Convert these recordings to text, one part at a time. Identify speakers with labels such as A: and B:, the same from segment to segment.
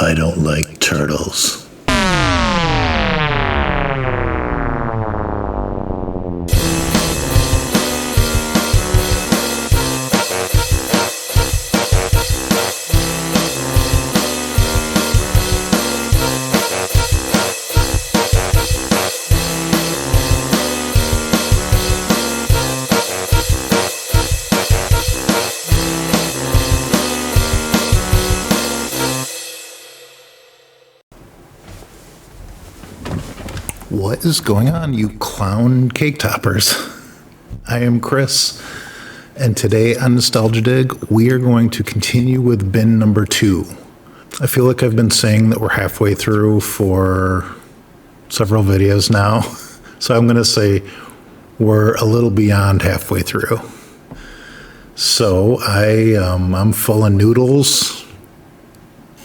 A: I don't like turtles. What is going on, you clown cake toppers? I am Chris, and today on Nostalgia Dig, we are going to continue with bin number 2. I feel like I've been saying that we're halfway through for several videos now, so I'm going to say we're a little beyond halfway through. So I'm full of noodles.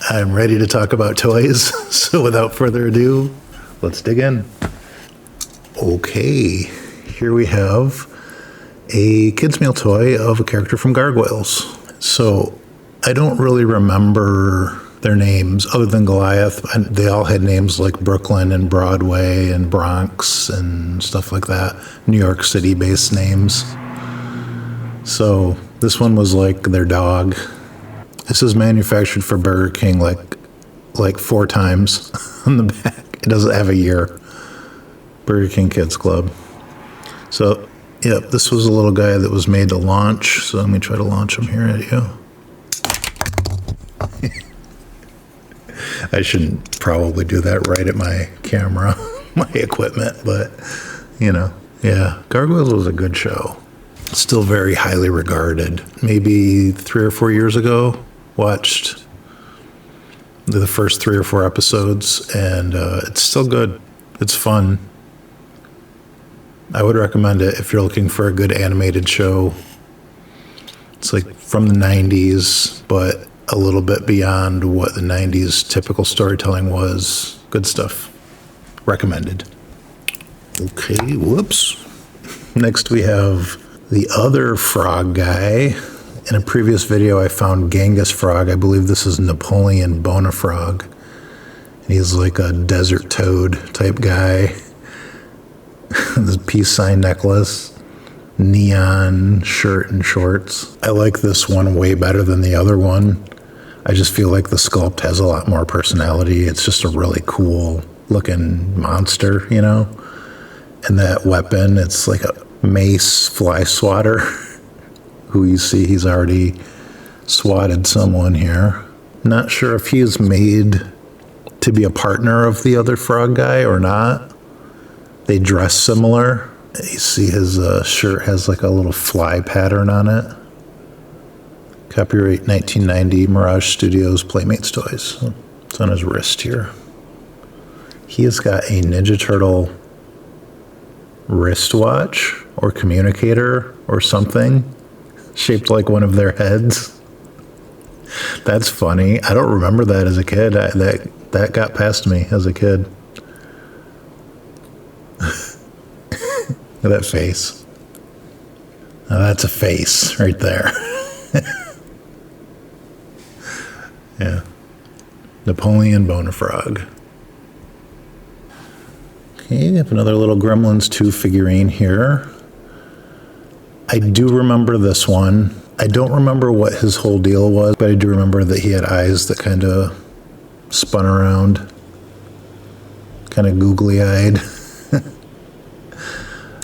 A: I'm ready to talk about toys, so without further ado, let's dig in. Okay, here we have a kids' meal toy of a character from Gargoyles. So I don't really remember their names other than Goliath. They all had names like Brooklyn and Broadway and Bronx and stuff like that. New York City based names. So this one was like their dog. This is manufactured for Burger King like 4 times on the back. It doesn't have a year. Burger King Kids Club. So, yeah, this was a little guy that was made to launch. So let me try to launch him here at you. I shouldn't probably do that right at my camera, my equipment, but, you know, yeah. Gargoyles was a good show. Still very highly regarded. Maybe 3 or 4 years ago, watched the first 3 or 4 episodes, and it's still good. It's fun. I would recommend it if you're looking for a good animated show. It's like from the 90s, but a little bit beyond what the 90s typical storytelling was. Good stuff. Recommended. Okay, whoops. Next we have the other frog guy. In a previous video, I found Genghis Frog. I believe this is Napoleon Bonafrog. And he's like a desert toad type guy. This peace sign necklace, neon shirt and shorts. I like this one way better than the other one. I just feel like the sculpt has a lot more personality. It's just a really cool looking monster, you know? And that weapon, it's like a mace fly swatter. Who you see, he's already swatted someone here. Not sure if he is made to be a partner of the other frog guy or not. They dress similar. You see his shirt has like a little fly pattern on it. Copyright 1990, Mirage Studios, Playmates Toys. It's on his wrist here. He has got a Ninja Turtle wristwatch or communicator or something shaped like one of their heads. That's funny. I don't remember that as a kid. That got past me as a kid. Look at that face. Now that's a face right there. Yeah. Napoleon Bonafrog. Okay, we have another little Gremlins 2 figurine here. I do remember this one. I don't remember what his whole deal was, but I do remember that he had eyes that kind of spun around. Kind of googly-eyed.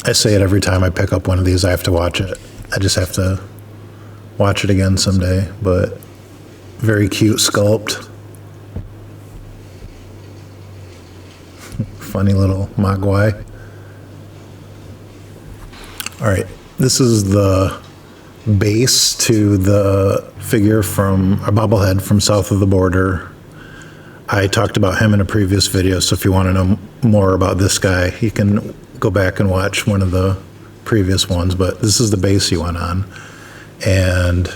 A: I say it every time I pick up one of these. I have to watch it. I just have to watch it again someday, but very cute sculpt. Funny little mogwai. All right. This is the base to the figure from a Bobblehead from south of the border. I talked about him in a previous video, so if you want to know more about this guy, you can go back and watch one of the previous ones, but this is the base he went on. And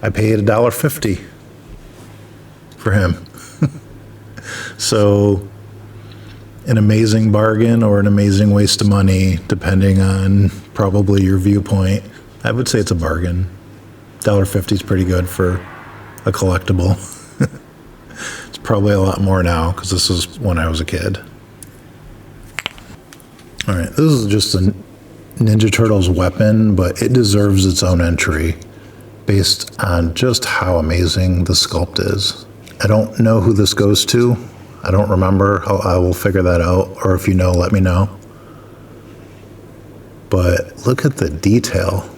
A: I paid $1.50 for him. So an amazing bargain or an amazing waste of money, depending on probably your viewpoint. I would say it's a bargain. $1.50 is pretty good for a collectible. It's Probably a lot more now, because this is when I was a kid. All right, this is just a Ninja Turtles weapon, but it deserves its own entry based on just how amazing the sculpt is. I don't know who this goes to. I don't remember. I will figure that out, or if you know, let me know. But look at the detail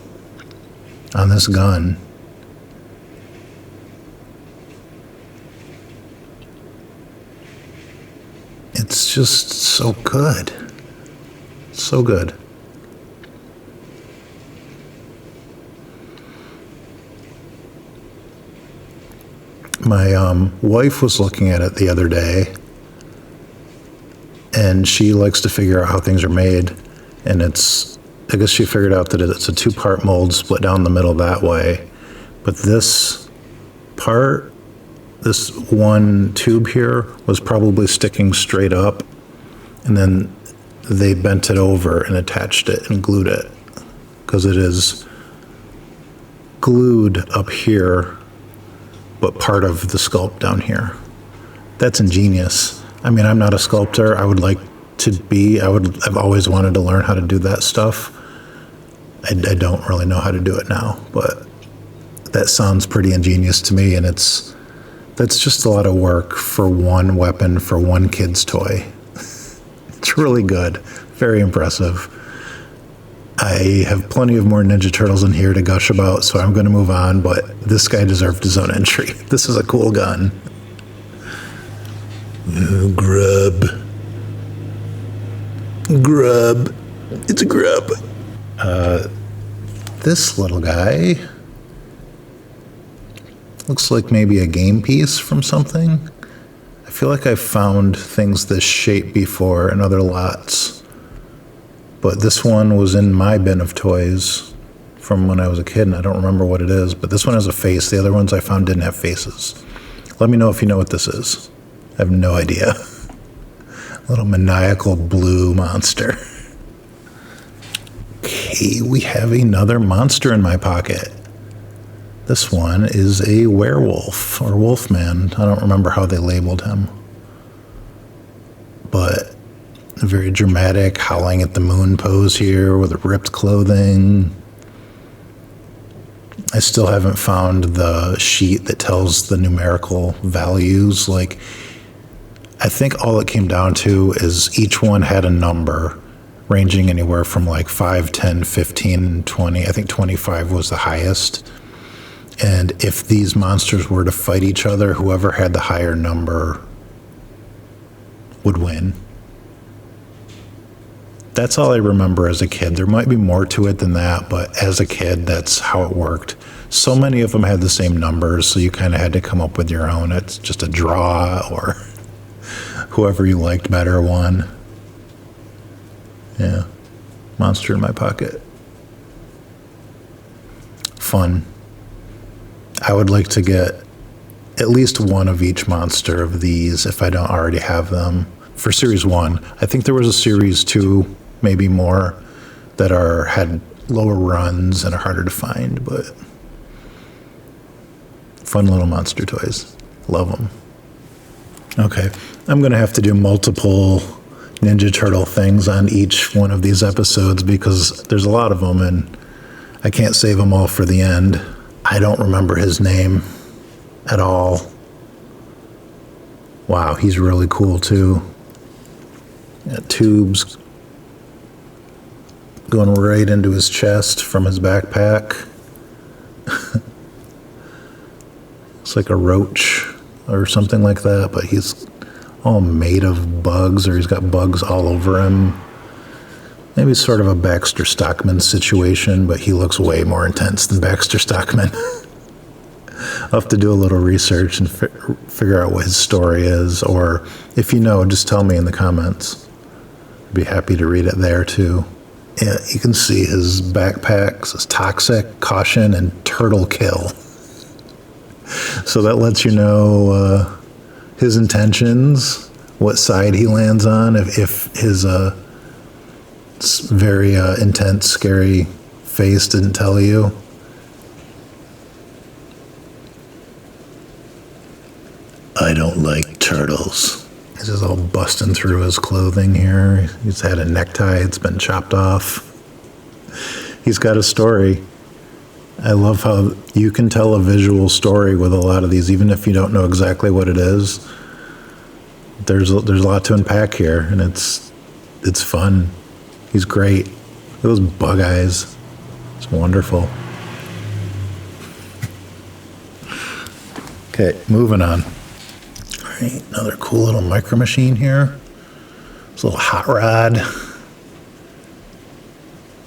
A: on this gun. It's just so good. So good. My wife was looking at it the other day, and she likes to figure out how things are made, and I guess she figured out that it's a 2-part mold split down the middle that way, but this part, this one tube here, was probably sticking straight up, and then they bent it over and attached it and glued it, because it is glued up here, but part of the sculpt down here. That's ingenious. I mean, I'm not a sculptor. I would like to be. I've always wanted to learn how to do that stuff. I don't really know how to do it now, but that sounds pretty ingenious to me, and that's just a lot of work for one weapon, for one kid's toy. It's really good. Very impressive. I have plenty of more Ninja Turtles in here to gush about, so I'm going to move on, but this guy deserved his own entry. This is a cool gun. Grub. Grub. It's a grub. This little guy looks like maybe a game piece from something. I feel like I've found things this shape before in other lots, but this one was in my bin of toys from when I was a kid, and I don't remember what it is, but this one has a face. The other ones I found didn't have faces. Let me know if you know what this is. I have no idea. Little maniacal blue monster. Okay, we have another monster in my pocket. This one is a werewolf, or wolfman. I don't remember how they labeled him. But a very dramatic howling at the moon pose here with ripped clothing. I still haven't found the sheet that tells the numerical values. Like, I think all it came down to is each one had a number ranging anywhere from like 5, 10, 15, 20. I think 25 was the highest. And if these monsters were to fight each other, whoever had the higher number would win. That's all I remember as a kid. There might be more to it than that, but as a kid, that's how it worked. So many of them had the same numbers, so you kind of had to come up with your own. It's just a draw, or whoever you liked better won. Yeah. Monster in my pocket. Fun. I would like to get at least one of each monster of these if I don't already have them. For Series 1. I think there was a Series 2, maybe more, that had lower runs and are harder to find, but fun little monster toys. Love them. Okay, I'm going to have to do multiple Ninja Turtle things on each one of these episodes because there's a lot of them and I can't save them all for the end. I don't remember his name at all. Wow, he's really cool too. Got tubes going right into his chest from his backpack. It's like a roach or something like that, but he's all made of bugs, or he's got bugs all over him. Maybe sort of a Baxter Stockman situation, but he looks way more intense than Baxter Stockman. I'll have to do a little research and figure out what his story is, or if you know, just tell me in the comments. I'd be happy to read it there too. Yeah, you can see his backpack says toxic, caution, and turtle kill. So that lets you know his intentions, what side he lands on, if his very intense, scary face didn't tell you. I don't like turtles. He's just all busting through his clothing here. He's had a necktie, it's been chopped off. He's got a story. I love how you can tell a visual story with a lot of these, even if you don't know exactly what it is. There's a lot to unpack here, and it's fun. He's great. Those bug eyes. It's wonderful. Okay, moving on. All right, another cool little micro machine here. This little hot rod.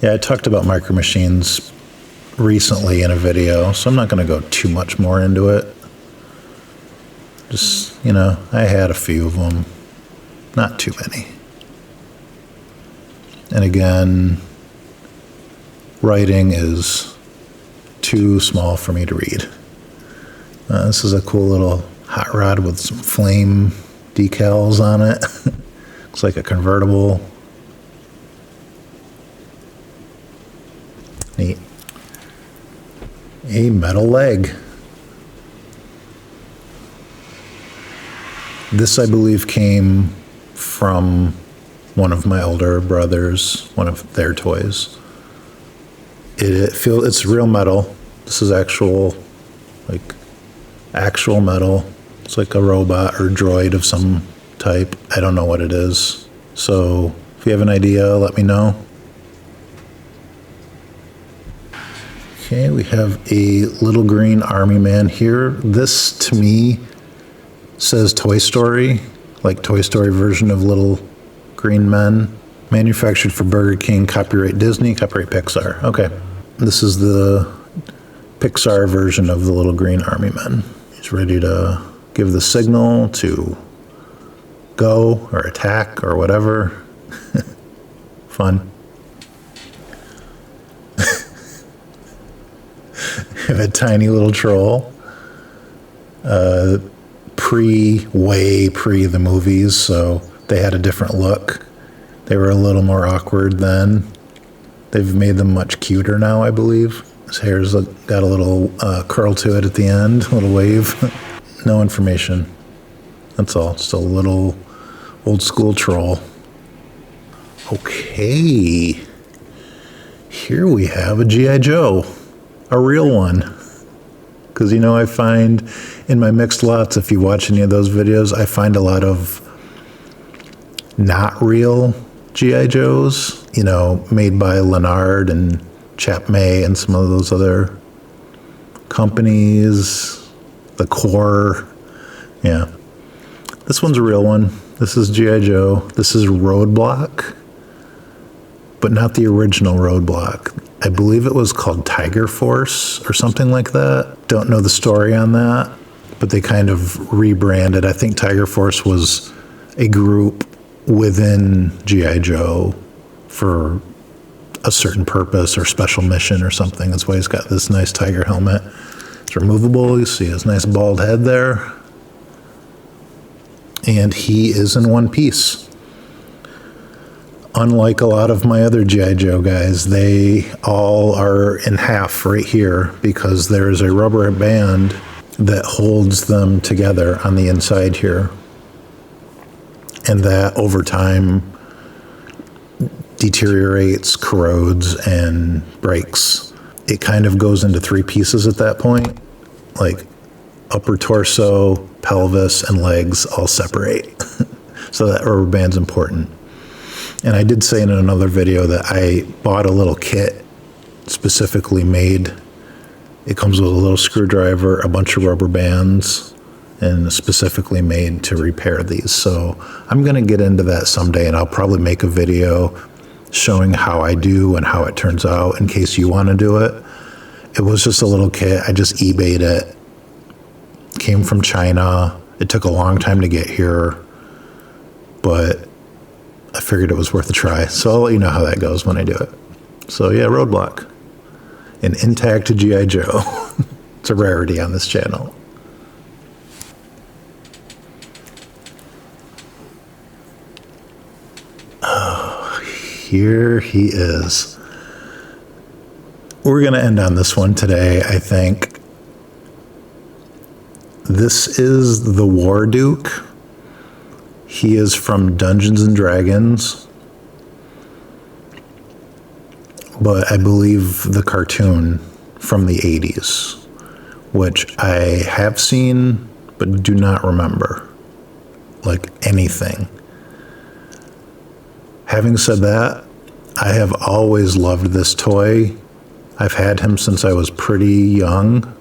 A: Yeah, I talked about micro machines recently in a video, so I'm not going to go too much more into it. Just, you know, I had a few of them. Not too many. And again, writing is too small for me to read. This is a cool little hot rod with some flame decals on it. Looks like a convertible. Neat. A metal leg. This, I believe, came from one of my older brothers, one of their toys. It's real metal. This is actual metal. It's like a robot or droid of some type. I don't know what it is. So if you have an idea, let me know. Okay, we have a little green army man here. This, to me, says Toy Story, like Toy Story version of Little Green Men. Manufactured for Burger King, copyright Disney, copyright Pixar. Okay, this is the Pixar version of the Little Green Army Men. He's ready to give the signal to go or attack or whatever. Fun. Have a tiny little troll. Way pre the movies, so they had a different look. They were a little more awkward then. They've made them much cuter now, I believe. His hair's got a little curl to it at the end, a little wave. No information. That's all. Just a little old school troll. Okay. Here we have a G.I. Joe. A real one. Because, you know, I find in my mixed lots, if you watch any of those videos, I find a lot of not real G.I. Joes, you know, made by Leonard and Chap May and some of those other companies, the Core. Yeah. This one's a real one. This is G.I. Joe. This is Roadblock, but not the original Roadblock. I believe it was called Tiger Force or something like that. Don't know the story on that, but they kind of rebranded. I think Tiger Force was a group within G.I. Joe for a certain purpose or special mission or something. That's why he's got this nice tiger helmet. It's removable. You see his nice bald head there. And he is in one piece. Unlike a lot of my other G.I. Joe guys, they all are in half right here because there's a rubber band that holds them together on the inside here. And that over time deteriorates, corrodes, and breaks. It kind of goes into three pieces at that point, like upper torso, pelvis, and legs all separate. So that rubber band's important. And I did say in another video that I bought a little kit specifically made. It comes with a little screwdriver, a bunch of rubber bands, and specifically made to repair these. So I'm going to get into that someday, and I'll probably make a video showing how I do and how it turns out in case you want to do it. It was just a little kit. I just eBayed it. Came from China. It took a long time to get here, but I figured it was worth a try. So I'll let you know how that goes when I do it. So yeah, Roadblock. An intact G.I. Joe. It's a rarity on this channel. Oh, here he is. We're going to end on this one today, I think. This is the Warduke. He is from Dungeons and Dragons, but I believe the cartoon from the 80s, which I have seen but do not remember, like anything. Having said that, I have always loved this toy. I've had him since I was pretty young.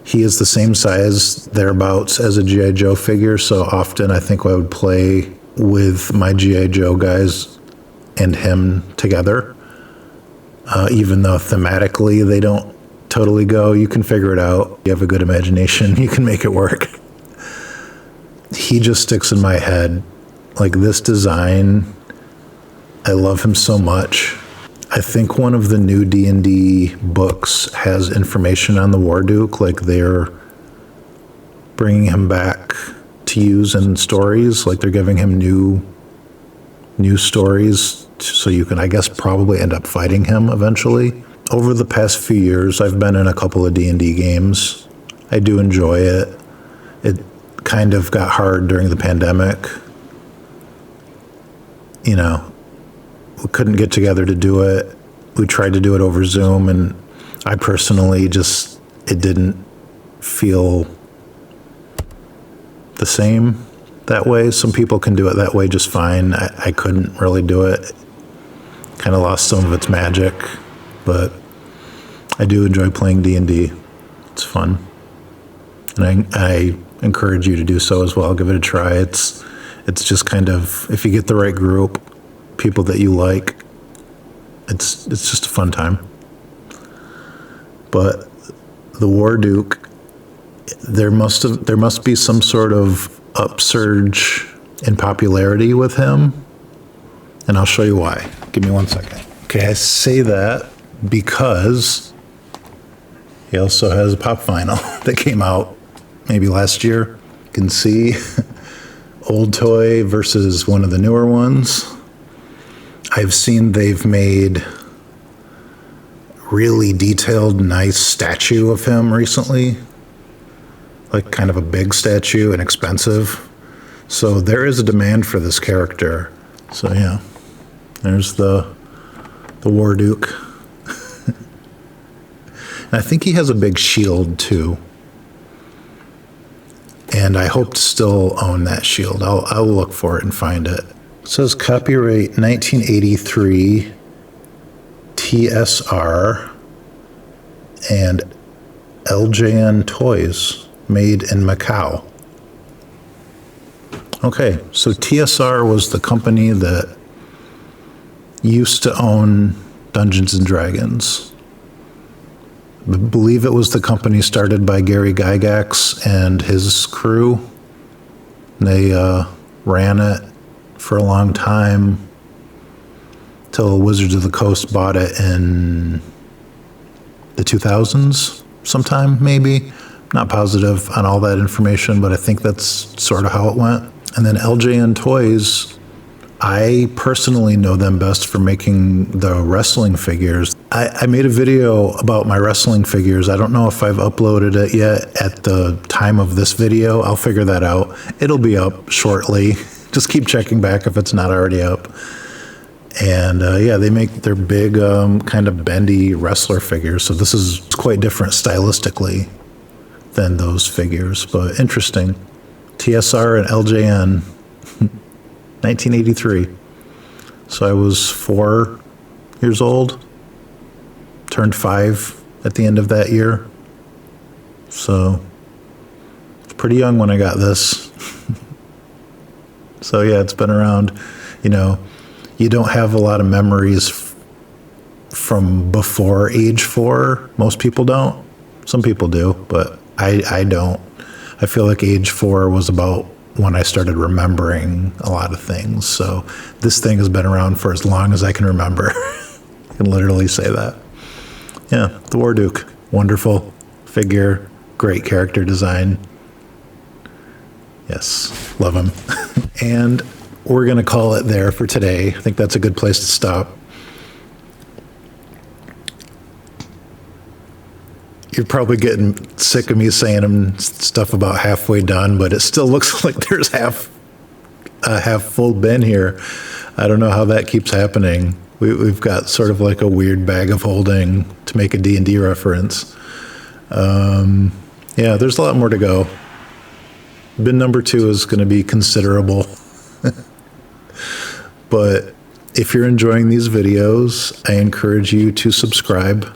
A: He is the same size, thereabouts, as a G.I. Joe figure, so often I think I would play with my G.I. Joe guys and him together. Even though thematically they don't totally go, you can figure it out. You have a good imagination, you can make it work. He just sticks in my head. Like, this design, I love him so much. I think one of the new D&D books has information on the Warduke, like they're bringing him back to use in stories, like they're giving him new stories, so you can, I guess, probably end up fighting him eventually. Over the past few years, I've been in a couple of D&D games. I do enjoy it. It kind of got hard during the pandemic. You know, we couldn't get together to do it. We tried to do it over Zoom, and I personally it didn't feel the same that way. Some people can do it that way just fine. I couldn't really do it. Kind of lost some of its magic, but I do enjoy playing D&D. It's fun. And I encourage you to do so as well. Give it a try. It's just kind of, if you get the right group, people that you like, it's just a fun time. But the Warduke, there must be some sort of upsurge in popularity with him, and I'll show you why. Give me 1 second. Okay, I say that because he also has a pop vinyl that came out maybe last year. You can see old toy versus one of the newer ones. I've seen they've made really detailed, nice statue of him recently, like kind of a big statue and expensive. So there is a demand for this character. So yeah, there's the Warduke. And I think he has a big shield too. And I hope to still own that shield. I'll look for it and find it. It says copyright 1983 TSR and LJN Toys, made in Macau. Okay, so TSR was the company that used to own Dungeons and Dragons. I believe it was the company started by Gary Gygax and his crew. They ran it for a long time till Wizards of the Coast bought it in the 2000s sometime, maybe. Not positive on all that information, but I think that's sort of how it went. And then LJN Toys, I personally know them best for making the wrestling figures. I made a video about my wrestling figures. I don't know if I've uploaded it yet at the time of this video. I'll figure that out. It'll be up shortly. Just keep checking back if it's not already up. And yeah, they make their big kind of bendy wrestler figures. So this is quite different stylistically than those figures, but interesting. TSR and LJN, 1983. So I was 4 years old, turned 5 at the end of that year. So it's pretty young when I got this. So yeah, it's been around. You know, you don't have a lot of memories from before age 4. Most people don't. Some people do, but I don't. I feel like age 4 was about when I started remembering a lot of things. So this thing has been around for as long as I can remember. I can literally say that. Yeah, the Warduke. Wonderful figure, great character design. Yes, love him. And we're going to call it there for today. I think that's a good place to stop. You're probably getting sick of me saying stuff about halfway done, but it still looks like there's a half full bin here. I don't know how that keeps happening. We've got sort of like a weird bag of holding, to make a D&D reference. Yeah, there's a lot more to go. Bin number 2 is going to be considerable. But if you're enjoying these videos, I encourage you to subscribe.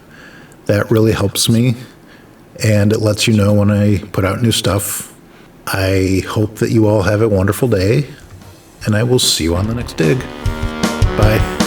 A: That really helps me, and it lets you know when I put out new stuff. I hope that you all have a wonderful day, and I will see you on the next dig. Bye.